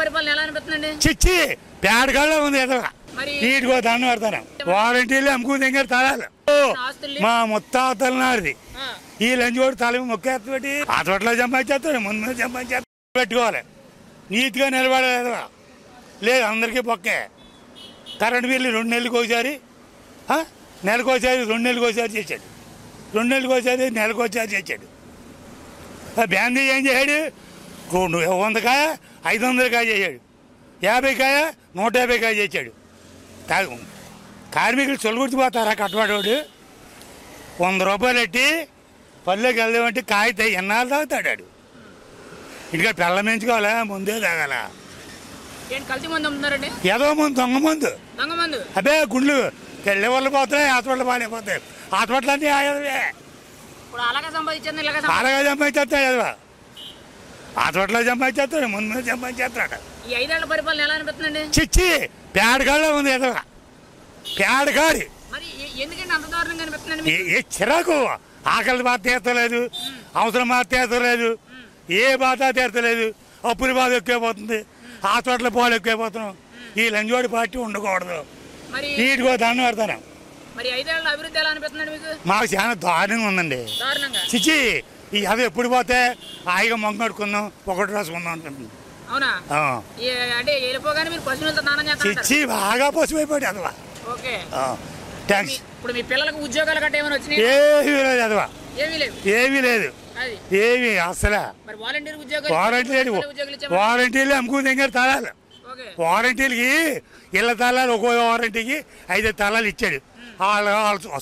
పరిపాలన ఎలా అనిపిస్తుందండి? చిచ్చి పేడగాళ్ళ ఉంది ఎదవ నీటికో దండం పెడతాను. వారంటీలు అమ్ముకు దగ్గర తలాలు మా ముత్తాతల నాడిది. ఈ లంచోడు తల మొక్కేస్తాడు. ఆతోట్లో సంపాదించేస్తాడు, ముందు సంపాదించేస్తాడు. పెట్టుకోవాలి, నీట్గా నిలబడలేదు. లేదు అందరికీ పొక్కే. కరెంట్ బిల్లు 2 నెలలకు ఒకసారి, నెలకోసారి, 2 నెలలకు ఒకసారి చేశాడు. 2 నెలలకు ఒకసారి, నెలకు ఒకసారి చేశాడు. బ్యాందీ ఏం చేశాడు? 100 కాయ 500 కాయ చేశాడు. 50 కాయ 150 కాయ చేశాడు. కార్మికులు చొలుగుర్చిపోతారా? కట్టవాడోడు 100 రూపాయలు పెట్టి పల్లెకి వెళ్దామంటే కాయ ఎన్నాళ్ళు తాగుతాడు. ఇంకా పిల్ల మెంచుకోవాలా, ముందే తాగాల. ఏదో ముందు దొంగ మందు. అదే గుండ్లు తెల్లవాళ్ళు పోతాయి, హాస్పిటల్ పాడైపోతాయి. హాస్పిటల్ అన్నీ ఆయనవే. అలాగే సంపాదించేస్తాయి కదా. హాస్పిటల్లో సంపాదించేస్తాడు, ముందు సంపాదించేస్తాడు. చిచ్చి పేడగాళ్ళ ఉంది ఎదవ. పేడగాడి చిరాకు. ఆకలి బాధ తీర్చలేదు, అవసరం బాధ తీర్చలేదు, ఏ బాధ తీర్చలేదు. అప్పుల బాధ ఎక్కువైపోతుంది, హాస్పిటల్ పాలు ఎక్కువైపోతున్నాం. ఈ లంజోడి పార్టీ ఉండకూడదు. నీటికో దండం పెడతాను. మాకు చాలా దారుణంగా ఉందండి. చిచ్చి అది ఎప్పుడు పోతే హాయిగా మొక్క నడుకుందాం, ఒకటి రాసుకుందాం అంటుంది. చిచ్చి బాగా పశువైపోయాడు అదవా. థ్యాంక్స్. ఏమీ లేదు అదవా, ఏమీ లేదు, ఏమి అసలు. వారంటీలు అమ్ముకు దగ్గర తలాలు. వారంటీలకి ఇళ్ళ తలాలు, ఒక్కో వారంటీకి 5 తలాలు ఇచ్చాడు. వాళ్ళ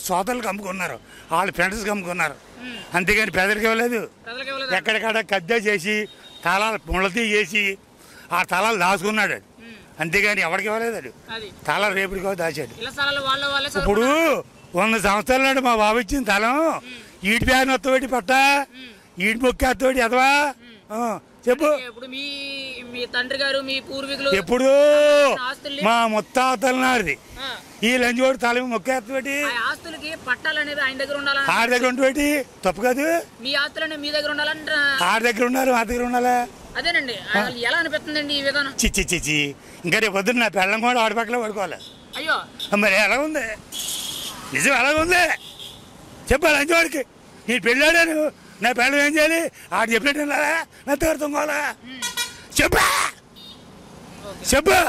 సోదరులకు అమ్ముకున్నారు, వాళ్ళ ఫ్రెండ్స్కి అమ్ముకున్నారు. అంతేగాని పెదరికి ఇవ్వలేదు. ఎక్కడికక్కడ కద్ద చేసి తలాలు ముళ్ళతీ చేసి ఆ తలాలు దాచుకున్నాడు. అంతేగాని ఎవరికి ఇవ్వలేదు. తల రేపటికో దాచాడు. ఇప్పుడు 100 సంవత్సరాల నాడు మా బాబు ఇచ్చిన తలం ఈటి బ్యాన్ వత్తబెట్టి పట్ట ఈటి మొక్కేత్తబెట్టి ఎదవా. చెప్పు. ఎప్పుడు మా ముత్తాతల నాడిది. ఈ లంచోడు తల మొక్కేత్తబెట్టి ఆడి దగ్గర ఉంటబెట్టి తప్పు కాదు. ఆడి దగ్గర ఉండాలి, మా దగ్గర ఉండాలా. అదేనండి, ఎలా అనిపిస్తుందండి ఈ విధానం? చిచ్చి చిచ్చి ఇంకా రేపు పొద్దున్న నా పెళ్ళం కూడా ఆడి పక్కన పడుకోవాలి. అయ్యో మరి ఎలా ఉంది నిజం? ఎలాగుంది చెప్పాలి లంచోడికి. నేను పెళ్ళాడాను, నా పెళ్ళం ఏం చేయాలి? ఆడు చెప్పినట్టు నా దగ్గర తొంగోలా. చెప్పా చెప్పు.